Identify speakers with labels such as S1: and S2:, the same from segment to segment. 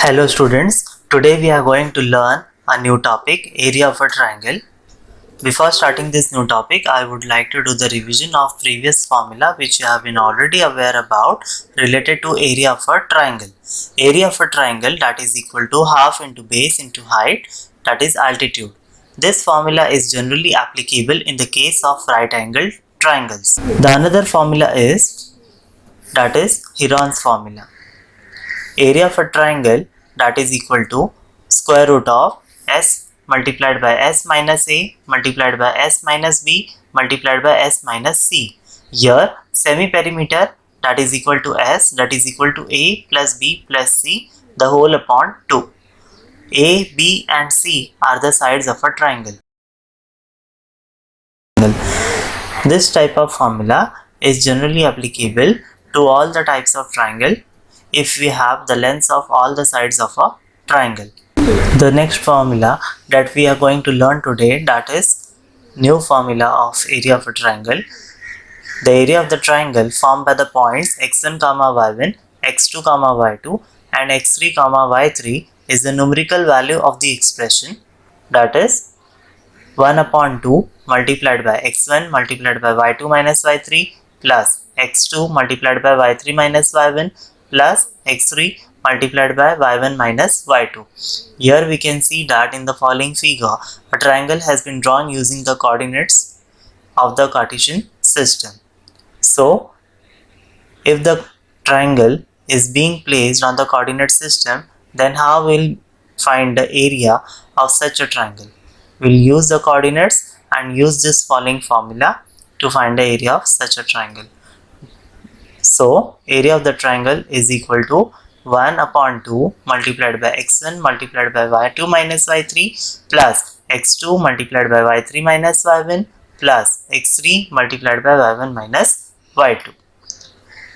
S1: Hello students, today we are going to learn a new topic, area of a triangle. Before starting this new topic, I would like to do the revision of previous formula which you have been already aware about related to area of a triangle. Area of a triangle, that is equal to half into base into height, that is altitude. This formula is generally applicable in the case of right angled triangles. The another formula is, that is Heron's formula. Area of a triangle, that is equal to square root of s multiplied by s minus a multiplied by s minus b multiplied by s minus c. Here semi-perimeter, that is equal to s, that is equal to a plus b plus c, the whole upon 2. A, b and c are the sides of a triangle. This type of formula is generally applicable to all the types of triangle if we have the lengths of all the sides of a triangle. The next formula that we are going to learn today, that is new formula of area of a triangle. The area of the triangle formed by the points x1, y1, x2, y2 and x3, y3 is the numerical value of the expression, that is 1 upon 2 multiplied by x1 multiplied by y2 minus y3 plus x2 multiplied by y3 minus y1 plus x3 multiplied by y1 minus y2. Here we can see that in the following figure, a triangle has been drawn using the coordinates of the Cartesian system. So, if the triangle is being placed on the coordinate system, then how will find the area of such a triangle? We'll use the coordinates and use this following formula to find the area of such a triangle. So, area of the triangle is equal to 1 upon 2 multiplied by x1 multiplied by y2 minus y3 plus x2 multiplied by y3 minus y1 plus x3 multiplied by y1 minus y2.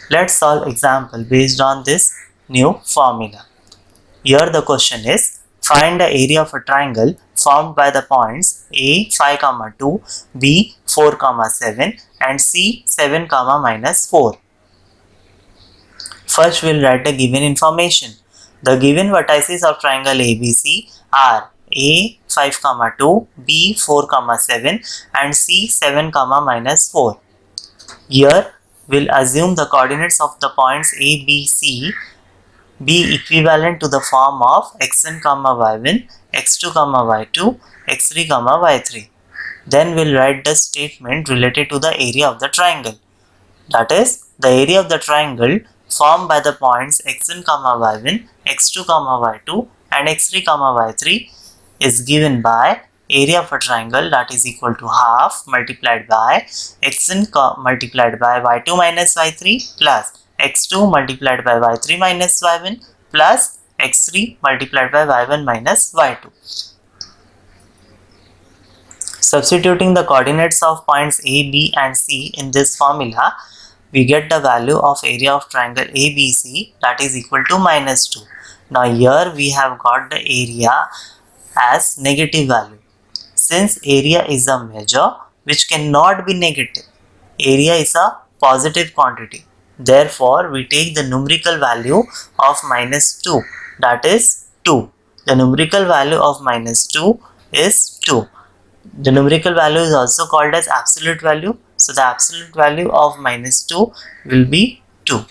S1: Let's solve example based on this new formula. Here the question is, find the area of a triangle formed by the points a 5, 2, b 4, 7 and c 7, minus 4. First, we'll write the given information. The given vertices of triangle ABC are A 5, 2, B 4, 7 and C 7, minus 4. Here, we'll assume the coordinates of the points A, B, C be equivalent to the form of x1, y1, x2, y2, x3, y3. Then we'll write the statement related to the area of the triangle. That is, the area of the triangle formed by the points x1, y1, x2, y2 and x3, y3 is given by area of a triangle, that is equal to half multiplied by x1 multiplied by y2 minus y3 plus x2 multiplied by y3 minus y1 plus x3 multiplied by y1 minus y2. Substituting the coordinates of points A, B and C in this formula, we get the value of area of triangle ABC, that is equal to minus 2. Now here we have got the area as negative value. Since area is a measure which cannot be negative, area is a positive quantity. Therefore, we take the numerical value of minus 2, that is 2. The numerical value of minus 2 is 2. The numerical value is also called as absolute value. So, the absolute value of minus 2 will be 2.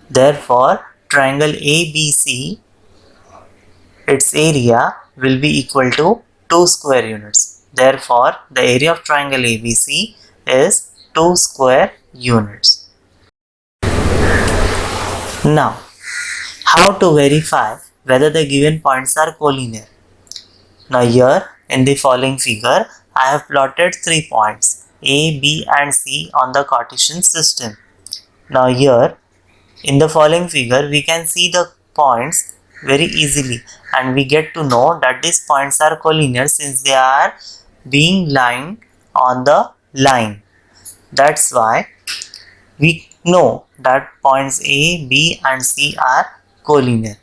S1: Therefore, triangle ABC, its area will be equal to 2 square units. Therefore, the area of triangle ABC is 2 square units. Now, how to verify whether the given points are collinear? Now here in the following figure, I have plotted 3 points A, B and C on the Cartesian system. Now here in the following figure, we can see the points very easily and we get to know that these points are collinear since they are being lined on the line. That's why we know that points A, B and C are collinear.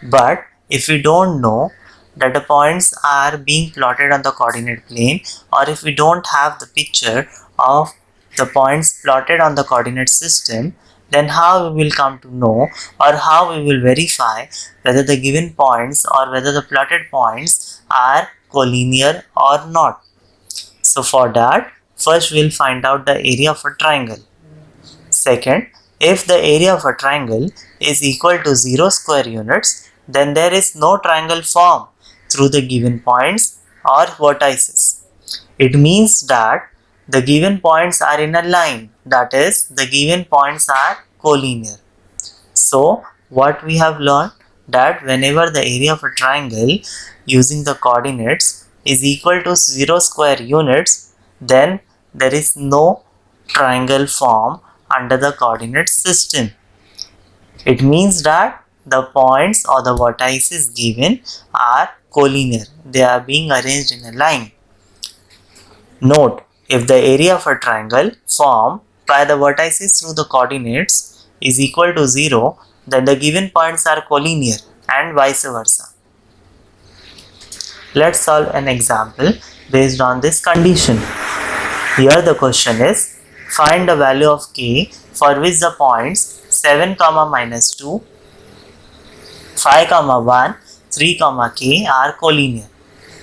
S1: But if we don't know that the points are being plotted on the coordinate plane, or if we don't have the picture of the points plotted on the coordinate system, then how we will come to know, or how we will verify whether the given points or whether the plotted points are collinear or not? So for that, first we will find out the area of a triangle. Second, if the area of a triangle is equal to 0 square units, then there is no triangle formed through the given points or vertices. It means that the given points are in a line, that is, the given points are collinear. So what we have learned, that whenever the area of a triangle using the coordinates is equal to 0 square units, then there is no triangle form under the coordinate system. It means that the points or the vertices given are collinear. They are being arranged in a line. Note, if the area of a triangle formed by the vertices through the coordinates is equal to 0, then the given points are collinear and vice versa. Let's solve an example based on this condition. Here the question is, find the value of k for which the points 7, -2, 5, 1, 3, k are collinear.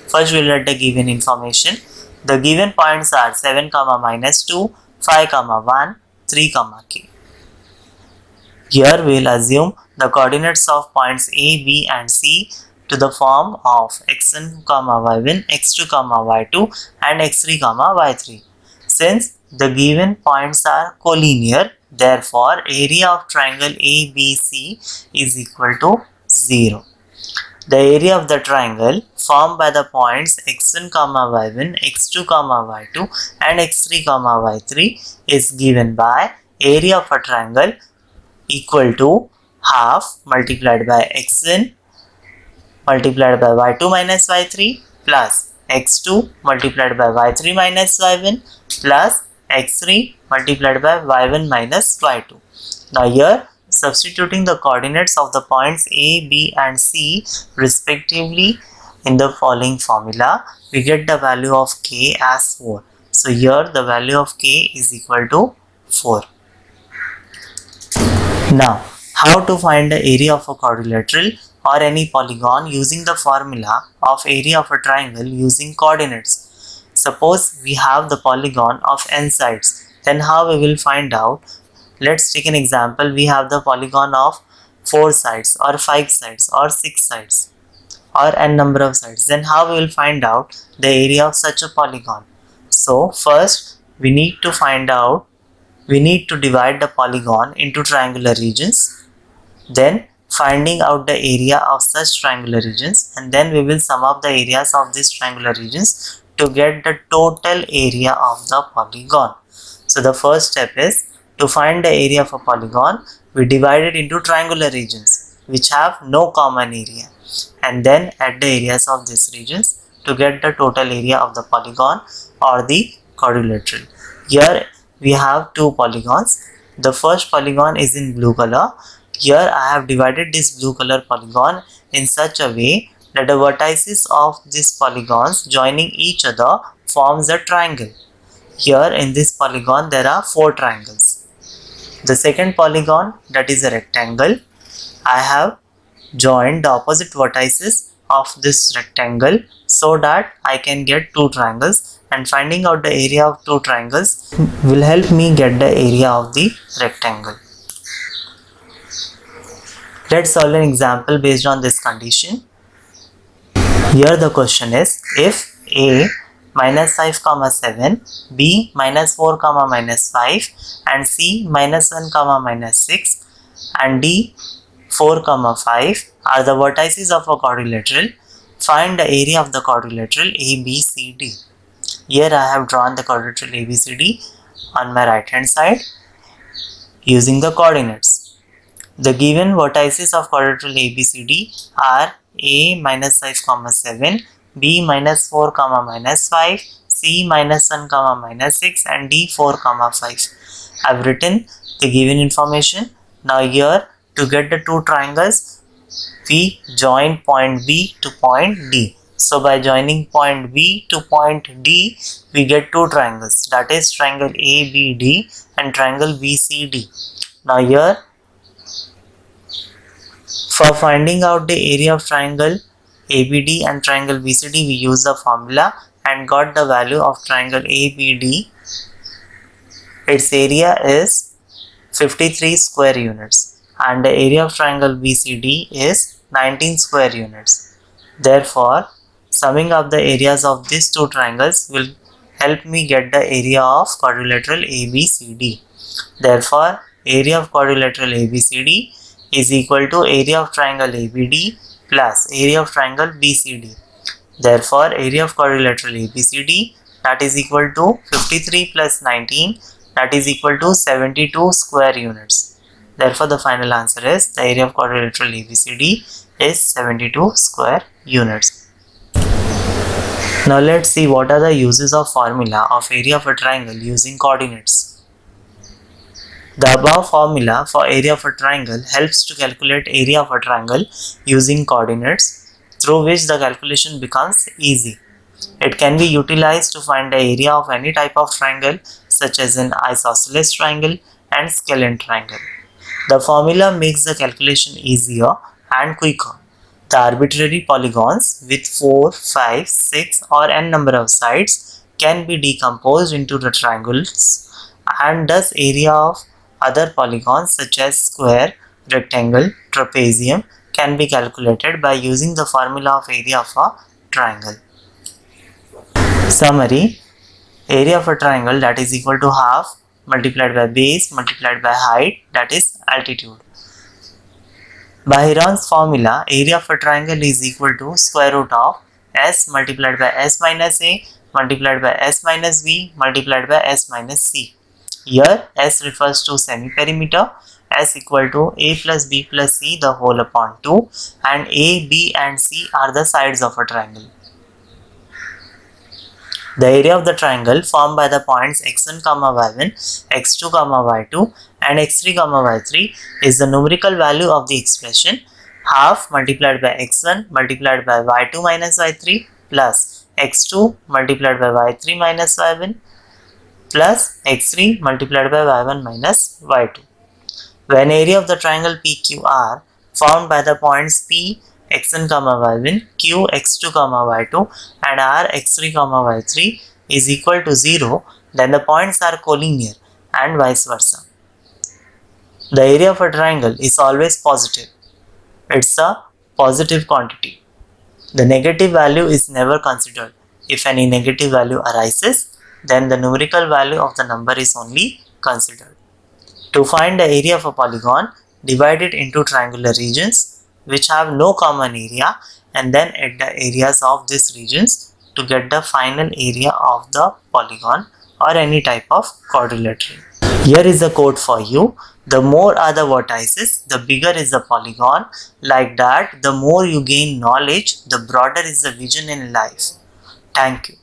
S1: First we will let the given information. The given points are 7, -2, 5, 1, 3, k. Here we will assume the coordinates of points A, B and C to the form of x1, y1, x2, y2 and x3, y3. Since the given points are collinear, therefore area of triangle ABC is equal to 0. The area of the triangle formed by the points x1, y1, x2, y2 and x3, y3 is given by area of a triangle equal to half multiplied by x1 multiplied by y2 minus y3 plus x2 multiplied by y3 minus y1 plus x3 multiplied by y1 minus y2. Now here, substituting the coordinates of the points A, B and C respectively in the following formula, we get the value of k as 4. So here the value of k is equal to 4. Now, how to find the area of a quadrilateral or any polygon using the formula of area of a triangle using coordinates. Suppose we have the polygon of n sides, then how we will find out? Let's take an example. We have the polygon of 4 sides or 5 sides or 6 sides or n number of sides. Then how we will find out the area of such a polygon? So first we need to divide the polygon into triangular regions, then finding out the area of such triangular regions, and then we will sum up the areas of these triangular regions to get the total area of the polygon. So the first step is to find the area of a polygon. We divide it into triangular regions which have no common area, and then add the areas of these regions to get the total area of the polygon or the quadrilateral. Here we have two polygons. The first polygon is in blue color. Here I have divided this blue color polygon in such a way that the vertices of these polygons joining each other forms a triangle. Here in this polygon there are 4 triangles. The second polygon, that is a rectangle, I have joined the opposite vertices of this rectangle so that I can get 2 triangles, and finding out the area of 2 triangles will help me get the area of the rectangle. Let's solve an example based on this condition. Here the question is, if A -5, 7, B -4, -5 and C -1, -6 and D 4, 5 are the vertices of a quadrilateral, find the area of the quadrilateral ABCD. Here I have drawn the quadrilateral ABCD on my right hand side using the coordinates. The given vertices of quadrilateral ABCD are A -5, 7, B -4, -5, C -1, -6 and D 4, 5. I have written the given information. Now here, to get the 2 triangles, we join point B to point D. So by joining point B to point D, we get 2 triangles, that is triangle ABD and triangle BCD. Now here, for finding out the area of triangle ABD and triangle BCD, we use the formula and got the value of triangle ABD. Its area is 53 square units and the area of triangle BCD is 19 square units. Therefore, summing up the areas of these two triangles will help me get the area of quadrilateral ABCD. Therefore, area of quadrilateral ABCD is equal to area of triangle ABD plus area of triangle BCD. Therefore, area of quadrilateral ABCD, that is equal to 53 plus 19, that is equal to 72 square units. Therefore, the final answer is the area of quadrilateral ABCD is 72 square units. Now let's see what are the uses of formula of area of a triangle using coordinates. The above formula for area of a triangle helps to calculate area of a triangle using coordinates, through which the calculation becomes easy. It can be utilized to find the area of any type of triangle such as an isosceles triangle and scalene triangle. The formula makes the calculation easier and quicker. The arbitrary polygons with 4, 5, 6 or n number of sides can be decomposed into the triangles, and thus area of other polygons such as square, rectangle, trapezium can be calculated by using the formula of area of a triangle. Summary: area of a triangle, that is equal to half multiplied by base multiplied by height, that is altitude. By Heron's formula, area of a triangle is equal to square root of s multiplied by s minus a multiplied by s minus b multiplied by s minus c. Here s refers to semi-perimeter, s equal to a plus b plus c the whole upon 2, and a, b and c are the sides of a triangle. The area of the triangle formed by the points x1, y1, x2, y2 and x3, y3 is the numerical value of the expression half multiplied by x1 multiplied by y2 minus y3 plus x2 multiplied by y3 minus y1 plus x3 multiplied by y1 minus y2. When area of the triangle PQR formed by the points P x1, y1, q x2, y2 and r x3, y3 is equal to 0, then the points are collinear and vice versa. The area of a triangle is always positive. It's a positive quantity. The negative value is never considered. If any negative value arises, then the numerical value of the number is only considered. To find the area of a polygon, divide it into triangular regions which have no common area and then add the areas of these regions to get the final area of the polygon or any type of quadrilateral. Here is a quote for you: the more are the vertices, the bigger is the polygon. Like that, the more you gain knowledge, the broader is the vision in life. Thank you.